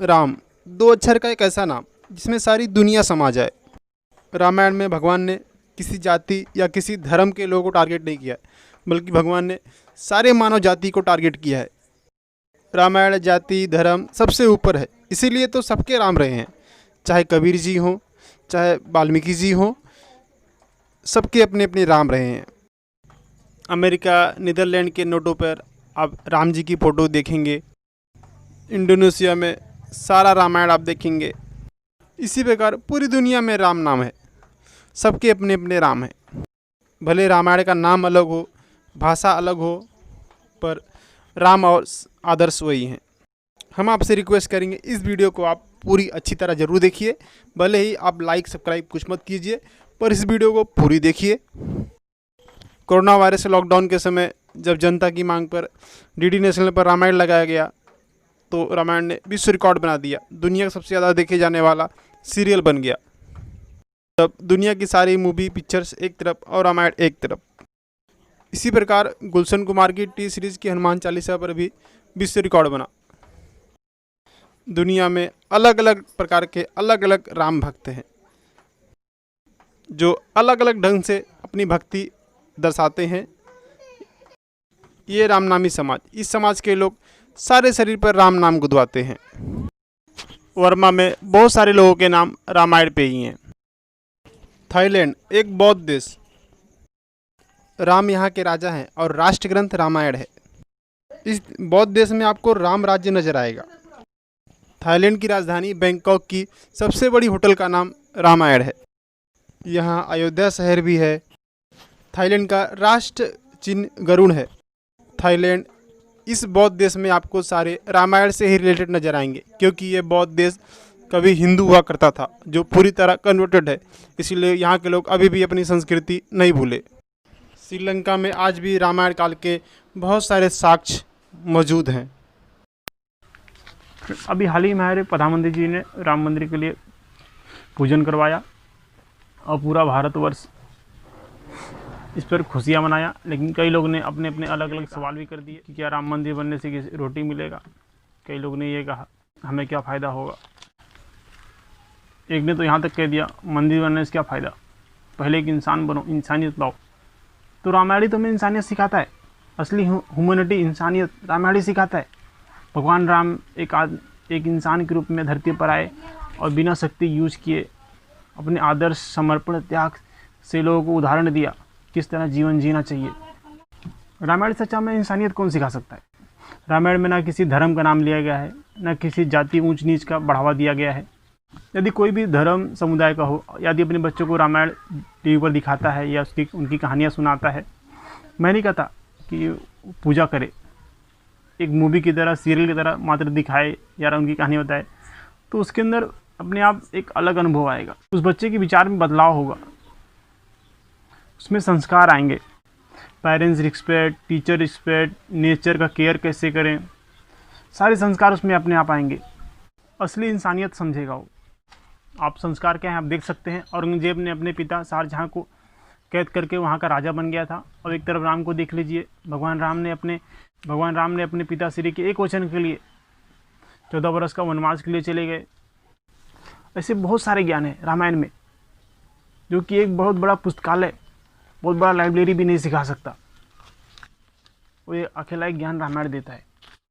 राम, दो अक्षर का एक ऐसा नाम जिसमें सारी दुनिया समा जाए। रामायण में भगवान ने किसी जाति या किसी धर्म के लोगों को टारगेट नहीं किया है, बल्कि भगवान ने सारे मानव जाति को टारगेट किया है। रामायण जाति धर्म सबसे ऊपर है, इसीलिए तो सबके राम रहे हैं। चाहे कबीर जी हों, चाहे वाल्मीकि जी हों, सबके अपने अपने राम रहे हैं। अमेरिका, नीदरलैंड के नोटों पर आप राम जी की फ़ोटो देखेंगे। इंडोनेशिया में सारा रामायण आप देखेंगे। इसी प्रकार पूरी दुनिया में राम नाम है, सबके अपने अपने राम हैं। भले रामायण का नाम अलग हो, भाषा अलग हो, पर राम और आदर्श वही हैं। हम आपसे रिक्वेस्ट करेंगे इस वीडियो को आप पूरी अच्छी तरह ज़रूर देखिए। भले ही आप लाइक सब्सक्राइब कुछ मत कीजिए, पर इस वीडियो को पूरी देखिए। कोरोना वायरस लॉकडाउन के समय जब जनता की मांग पर डीडी नेशनल पर रामायण लगाया गया, तो रामायण ने विश्व रिकॉर्ड बना दिया। दुनिया का सबसे ज़्यादा देखे जाने वाला सीरियल बन गया। तब दुनिया की सारी मूवी पिक्चर्स एक तरफ और रामायण एक तरफ। इसी प्रकार गुलशन कुमार की टी सीरीज़ की हनुमान चालीसा पर भी विश्व रिकॉर्ड बना। दुनिया में अलग अलग प्रकार के अलग अलग राम भक्त हैं, जो अलग अलग ढंग से अपनी भक्ति दर्शाते हैं। ये रामनामी समाज, इस समाज के लोग सारे शरीर पर राम नाम गुदवाते हैं। वर्मा में बहुत सारे लोगों के नाम रामायण पे ही हैं। थाईलैंड एक बौद्ध देश, राम यहाँ के राजा हैं और राष्ट्र ग्रंथ रामायण है। इस बौद्ध देश में आपको राम राज्य नजर आएगा। थाईलैंड की राजधानी बैंकॉक की सबसे बड़ी होटल का नाम रामायण है। यहाँ अयोध्या शहर भी है। थाईलैंड का राष्ट्र चिन्ह गरुड़ है। थाईलैंड, इस बौद्ध देश में आपको सारे रामायण से ही रिलेटेड नजर आएंगे, क्योंकि ये बौद्ध देश कभी हिंदू हुआ करता था, जो पूरी तरह कन्वर्टेड है। इसीलिए यहाँ के लोग अभी भी अपनी संस्कृति नहीं भूले। श्रीलंका में आज भी रामायण काल के बहुत सारे साक्ष्य मौजूद हैं। अभी हाल ही में हमारे प्रधानमंत्री जी ने राम मंदिर के लिए पूजन करवाया और पूरा भारतवर्ष इस पर खुशियाँ मनाया। लेकिन कई लोग ने अपने अपने अलग अलग सवाल भी कर दिए कि क्या राम मंदिर बनने से किसी रोटी मिलेगा। कई लोग ने ये कहा हमें क्या फ़ायदा होगा। एक ने तो यहाँ तक कह दिया मंदिर बनने से क्या फ़ायदा, पहले एक इंसान बनो, इंसानियत लाओ। तो रामायण तो हमें इंसानियत सिखाता है, असली ह्यूमैनिटी इंसानियत रामायण सिखाता है। भगवान राम एक इंसान के रूप में धरती पर आए और बिना शक्ति यूज किए अपने आदर्श समर्पण त्याग से लोगों को उदाहरण दिया किस तरह जीवन जीना चाहिए। रामायण सच्चा में इंसानियत कौन सिखा सकता है। रामायण में ना किसी धर्म का नाम लिया गया है, ना किसी जाति ऊंच नीच का बढ़ावा दिया गया है। यदि कोई भी धर्म समुदाय का हो, यदि अपने बच्चों को रामायण टीवी पर दिखाता है या उनकी कहानियाँ सुनाता है, मैं नहीं कहता कि पूजा करे, एक मूवी की तरह सीरियल की तरह मात्र दिखाए या उनकी कहानी बताए, तो उसके अंदर अपने आप एक अलग अनुभव आएगा। उस बच्चे के विचार में बदलाव होगा, उसमें संस्कार आएंगे। Parents respect, teacher respect, nature का केयर कैसे करें, सारे संस्कार उसमें अपने आप आएंगे। असली इंसानियत समझेगा वो। आप संस्कार क्या हैं आप देख सकते हैं। औरंगजेब ने अपने पिता शाहजहां को कैद करके वहाँ का राजा बन गया था। और एक तरफ राम को देख लीजिए, भगवान राम ने अपने पिता श्री के एक वचन के लिए 14 वर्ष का वनवास के लिए चले गए। ऐसे बहुत सारे ज्ञान है रामायण में, जो कि एक बहुत बड़ा पुस्तकालय, बहुत बड़ा लाइब्रेरी भी नहीं सिखा सकता। वो ये अकेला एक ज्ञान रामायण देता है।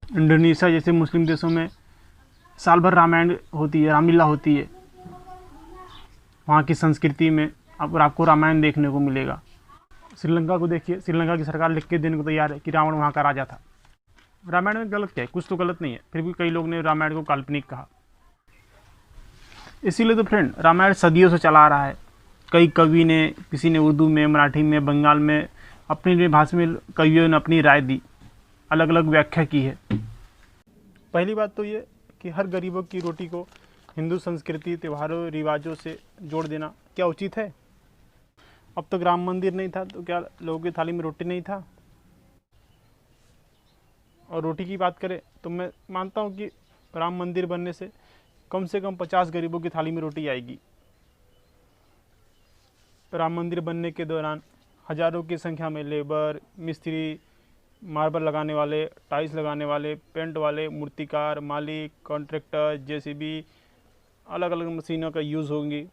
इंडोनेशिया जैसे मुस्लिम देशों में साल भर रामायण होती है, रामलीला होती है। वहाँ की संस्कृति में आपको रामायण देखने को मिलेगा। श्रीलंका को देखिए, श्रीलंका की सरकार लिख के देने को तैयार है कि रावण वहाँ का राजा था। रामायण में गलत क्या है, कुछ तो गलत नहीं है, फिर भी कई लोग ने रामायण को काल्पनिक कहा। इसीलिए तो फ्रेंड रामायण सदियों से चला आ रहा है। कई कवि ने, किसी ने उर्दू में, मराठी में, बंगाल में, अपनी भाषा में कवियों ने अपनी राय दी, अलग अलग व्याख्या की है। पहली बात तो ये कि हर गरीबों की रोटी को हिंदू संस्कृति, त्योहारों, रिवाजों से जोड़ देना क्या उचित है। अब तक राम मंदिर नहीं था तो क्या लोगों की थाली में रोटी नहीं था। और रोटी की बात करें तो मैं मानता हूँ कि राम मंदिर बनने से कम 50 गरीबों की थाली में रोटी आएगी। राम मंदिर बनने के दौरान हजारों की संख्या में लेबर, मिस्त्री, मार्बल लगाने वाले, टाइल्स लगाने वाले, पेंट वाले, मूर्तिकार, मालिक, कॉन्ट्रैक्टर, जेसीबी, अलग अलग मशीनों का यूज़ होंगी।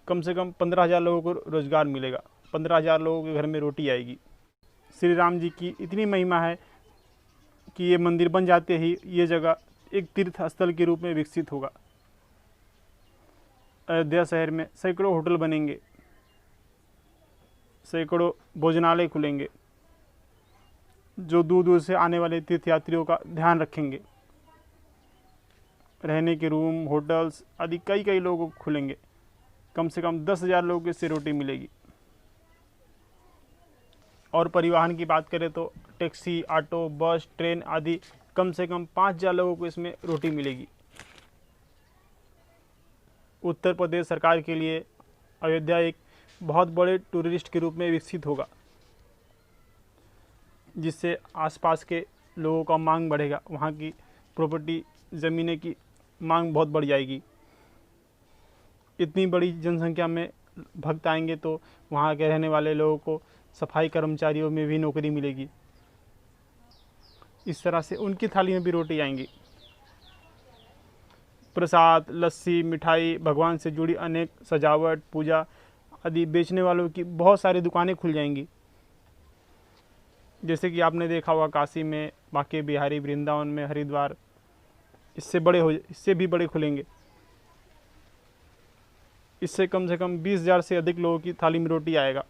कम से कम 15,000 लोगों को रोज़गार मिलेगा, 15,000 लोगों के घर में रोटी आएगी। श्री राम जी की इतनी महिमा है कि ये मंदिर बन जाते ही ये जगह एक तीर्थ स्थल के रूप में विकसित होगा। अयोध्या शहर में सैकड़ों होटल बनेंगे, सैकड़ों भोजनालय खुलेंगे, जो दूर दूर से आने वाले तीर्थयात्रियों का ध्यान रखेंगे। रहने के रूम, होटल्स आदि कई कई लोगों को खुलेंगे। कम से कम 10,000 लोगों को इससे रोटी मिलेगी। और परिवहन की बात करें तो टैक्सी, ऑटो, बस, ट्रेन आदि कम से कम 5,000 लोगों को इसमें रोटी मिलेगी। उत्तर प्रदेश सरकार के लिए अयोध्या एक बहुत बड़े टूरिस्ट के रूप में विकसित होगा, जिससे आसपास के लोगों का मांग बढ़ेगा। वहाँ की प्रॉपर्टी, ज़मीनें की मांग बहुत बढ़ जाएगी। इतनी बड़ी जनसंख्या में भक्त आएंगे तो वहाँ के रहने वाले लोगों को सफाई कर्मचारियों में भी नौकरी मिलेगी। इस तरह से उनकी थाली में भी रोटी आएंगी। प्रसाद, लस्सी, मिठाई, भगवान से जुड़ी अनेक सजावट, पूजा आदि बेचने वालों की बहुत सारी दुकानें खुल जाएंगी। जैसे कि आपने देखा होगा काशी में, बांके बिहारी, वृंदावन में, हरिद्वार, इससे भी बड़े खुलेंगे। इससे कम से कम 20,000 से अधिक लोगों की थाली में रोटी आएगा।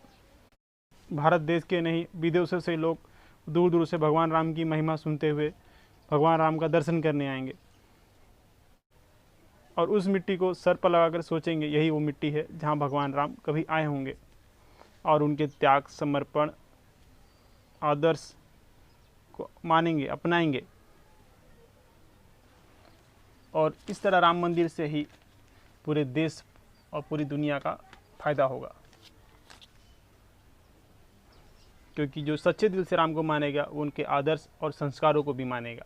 भारत देश के नहीं, विदेशों से लोग दूर दूर से भगवान राम की महिमा सुनते हुए भगवान राम का दर्शन करने आएंगे और उस मिट्टी को सर पर लगाकर सोचेंगे यही वो मिट्टी है जहाँ भगवान राम कभी आए होंगे, और उनके त्याग, समर्पण, आदर्श को मानेंगे, अपनाएंगे। और इस तरह राम मंदिर से ही पूरे देश और पूरी दुनिया का फायदा होगा, क्योंकि जो सच्चे दिल से राम को मानेगा वो उनके आदर्श और संस्कारों को भी मानेगा।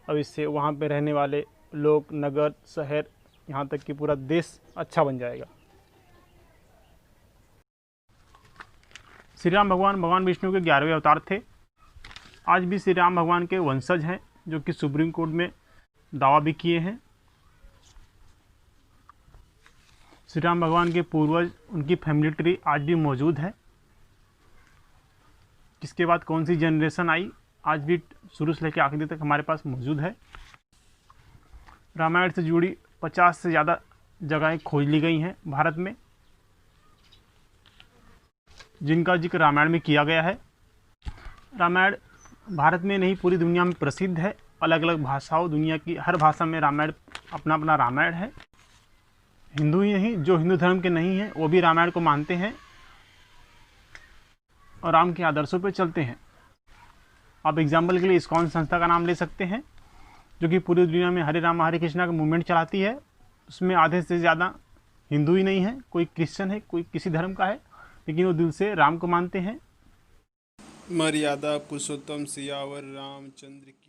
अब इससे वहाँ पे रहने वाले लोग, नगर, शहर, यहाँ तक कि पूरा देश अच्छा बन जाएगा। श्री राम भगवान विष्णु के 11वें अवतार थे। आज भी श्री राम भगवान के वंशज हैं, जो कि सुप्रीम कोर्ट में दावा भी किए हैं। श्री राम भगवान के पूर्वज, उनकी फैमिली ट्री आज भी मौजूद है। किसके बाद कौन सी जनरेशन आई, आज भी शुरू से लेकर आखिरी तक हमारे पास मौजूद है। रामायण से जुड़ी 50 से ज़्यादा जगहें खोज ली गई हैं भारत में, जिनका जिक्र रामायण में किया गया है। रामायण भारत में नहीं, पूरी दुनिया में प्रसिद्ध है। अलग अलग भाषाओं, दुनिया की हर भाषा में रामायण, अपना अपना रामायण है। हिंदू ही नहीं, जो हिंदू धर्म के नहीं हैं वो भी रामायण को मानते हैं और राम के आदर्शों पर चलते हैं। आप एग्जाम्पल के लिए इस्कॉन संस्था का नाम ले सकते हैं, जो कि पूरी दुनिया में हरे राम हरे कृष्णा का मूवमेंट चलाती है। उसमें आधे से ज़्यादा हिंदू ही नहीं है, कोई क्रिश्चियन है, कोई किसी धर्म का है, लेकिन वो दिल से राम को मानते हैं। मर्यादा पुरुषोत्तम सियावर रामचंद्र की।